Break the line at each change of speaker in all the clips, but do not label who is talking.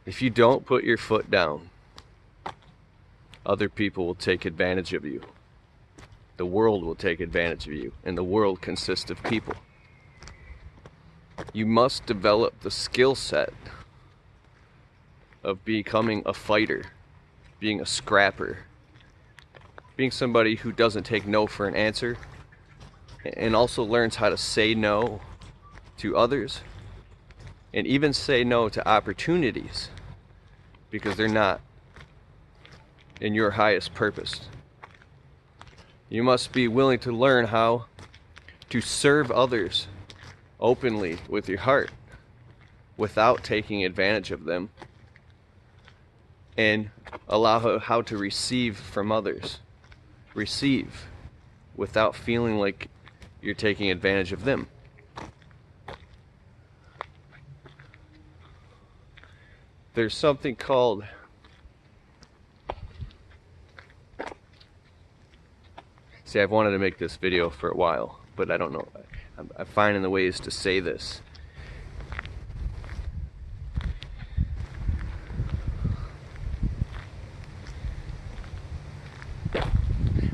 If you don't put your foot down, other people will take advantage of you. The world will take advantage of you, and the world consists of people. You must develop the skill set of becoming a fighter, being a scrapper, being somebody who doesn't take no for an answer, and also learns how to say no to others, and even say no to opportunities because they're not in your highest purpose. You must be willing to learn how to serve others openly with your heart without taking advantage of them, and allow how to receive from others. Receive without feeling like you're taking advantage of them. There's something called See, I've wanted to make this video for a while, but I don't know. I'm finding the ways to say this.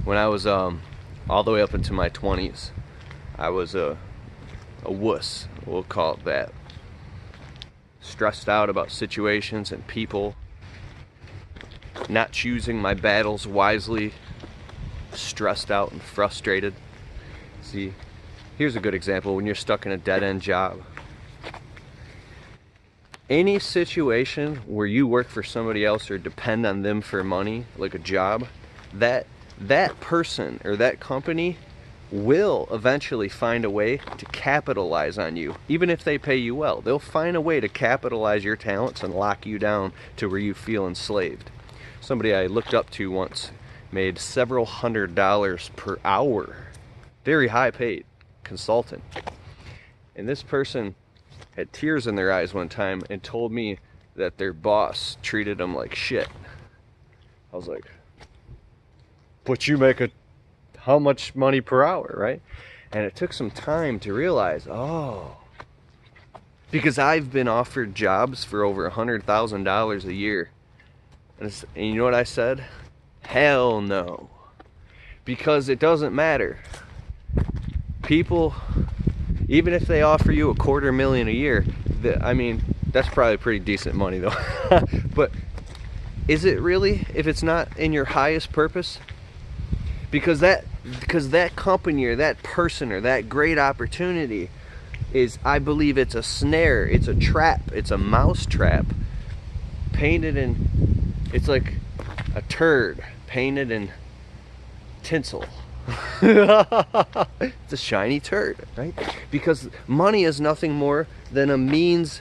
When I was all the way up into my 20s, I was a wuss, we'll call it that. Stressed out about situations and people, not choosing my battles wisely, stressed out and frustrated. See, here's a good example when you're stuck in a dead-end job. Any situation where you work for somebody else or depend on them for money, like a job, that person or that company will eventually find a way to capitalize on you. Even if they pay you well, they'll find a way to capitalize your talents and lock you down to where you feel enslaved. Somebody I looked up to once made several $100s per hour. Very high paid consultant. And this person had tears in their eyes one time and told me that their boss treated them like shit. I was like, but you make how much money per hour, right? And it took some time to realize, oh, because I've been offered jobs for over $100,000 a year. And you know what I said? Hell no. Because it doesn't matter. People, even if they offer you $250,000 a year, I mean, that's probably pretty decent money though. But is it really, if it's not in your highest purpose? Because that company or that person or that great opportunity is, I believe it's a snare, it's a trap, it's a mouse trap painted in, it's like a turd painted in tinsel. It's a shiny turd, right? Because money is nothing more than a means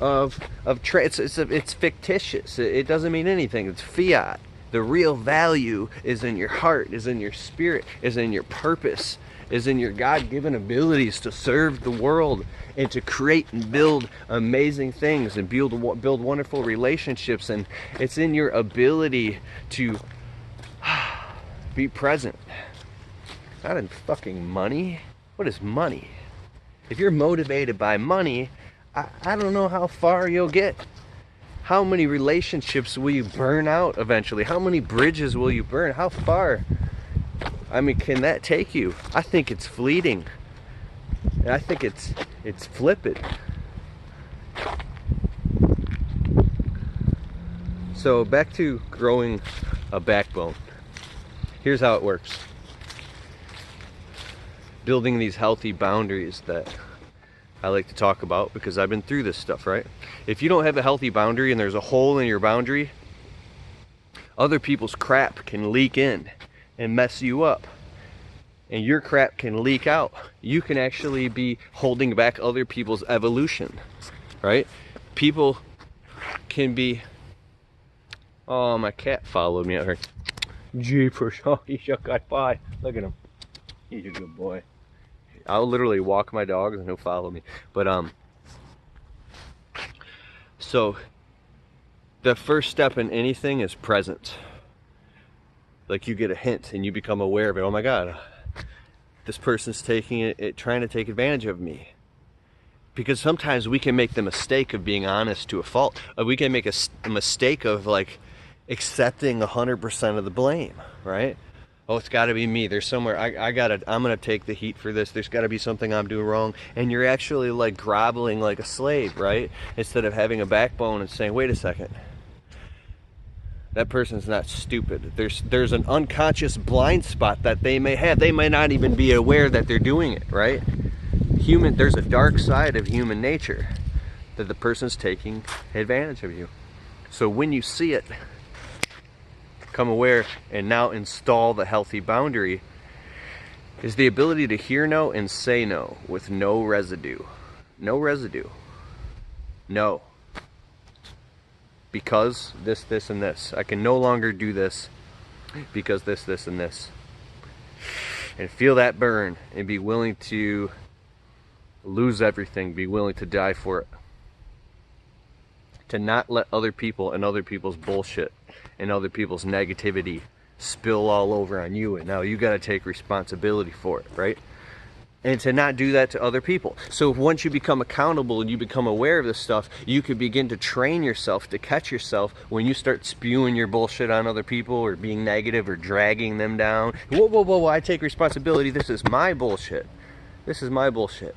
of it's fictitious. It doesn't mean anything. It's fiat. The real value is in your heart, is in your spirit, is in your purpose, is in your God-given abilities to serve the world and to create and build amazing things and build wonderful relationships. And it's in your ability to be present. Not in fucking money. What is money? If you're motivated by money, I don't know how far you'll get. How many relationships will you burn out eventually? How many bridges will you burn? How far? I mean, can that take you? I think it's fleeting. And I think it's flippant. So back to growing a backbone. Here's how it works. Building these healthy boundaries that I like to talk about because I've been through this stuff, right? If you don't have a healthy boundary and there's a hole in your boundary, other people's crap can leak in and mess you up. And your crap can leak out. You can actually be holding back other people's evolution, right? People can be... Oh, my cat followed me out here. Jeepers, oh, he just got by. Look at him. He's a good boy. I'll literally walk my dogs and he'll follow me. But so the first step in anything is presence. Like you get a hint and you become aware of it. Oh my God, this person's taking it trying to take advantage of me. Because sometimes we can make the mistake of being honest to a fault. We can make a mistake of like accepting 100% of the blame, right? Oh, it's got to be me. There's somewhere I'm gonna take the heat for this. There's got to be something I'm doing wrong, and you're actually like groveling like a slave, right? Instead of having a backbone and saying, wait a second, that person's not stupid. There's an unconscious blind spot that they may have. They may not even be aware that they're doing it, right? There's a dark side of human nature that the person's taking advantage of you. So when you see it, become aware and now install the healthy boundary is the ability to hear no and say no with no residue. No residue. No. Because this, and this. I can no longer do this because this, and this. And feel that burn and be willing to lose everything, be willing to die for it. To not let other people and other people's bullshit and other people's negativity spill all over on you, and now you got to take responsibility for it, right? And to not do that to other people. So once you become accountable and you become aware of this stuff, you can begin to train yourself to catch yourself when you start spewing your bullshit on other people or being negative or dragging them down. Whoa, whoa, whoa, whoa, I take responsibility. This is my bullshit. This is my bullshit.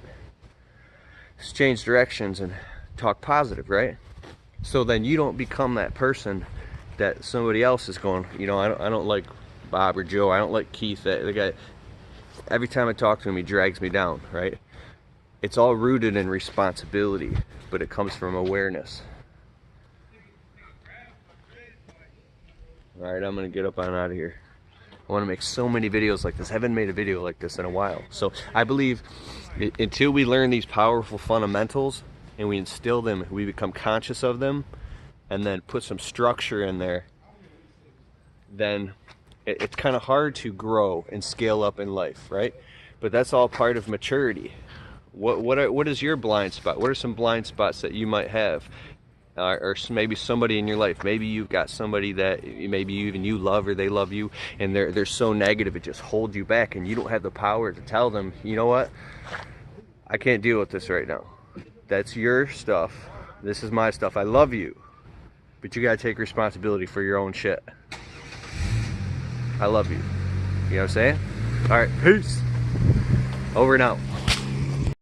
Let's change directions and talk positive, right? So then you don't become that person that somebody else is going, you know, I don't like Bob or Joe, I don't like Keith, the guy, every time I talk to him he drags me down, right? It's all rooted in responsibility, but it comes from awareness. Alright, I'm gonna get up on out of here. I want to make so many videos like this. I haven't made a video like this in a while. So I believe until we learn these powerful fundamentals and we instill them, we become conscious of them, and then put some structure in there, then it's kind of hard to grow and scale up in life, right? But that's all part of maturity. What is your blind spot? What are some blind spots that you might have? Or maybe somebody in your life. Maybe you've got somebody that maybe even you love or they love you, and they're so negative it just holds you back, and you don't have the power to tell them, you know what? I can't deal with this right now. That's your stuff. This is my stuff. I love you. But you gotta take responsibility for your own shit. I love you. You know what I'm saying? Alright, peace. Over and out.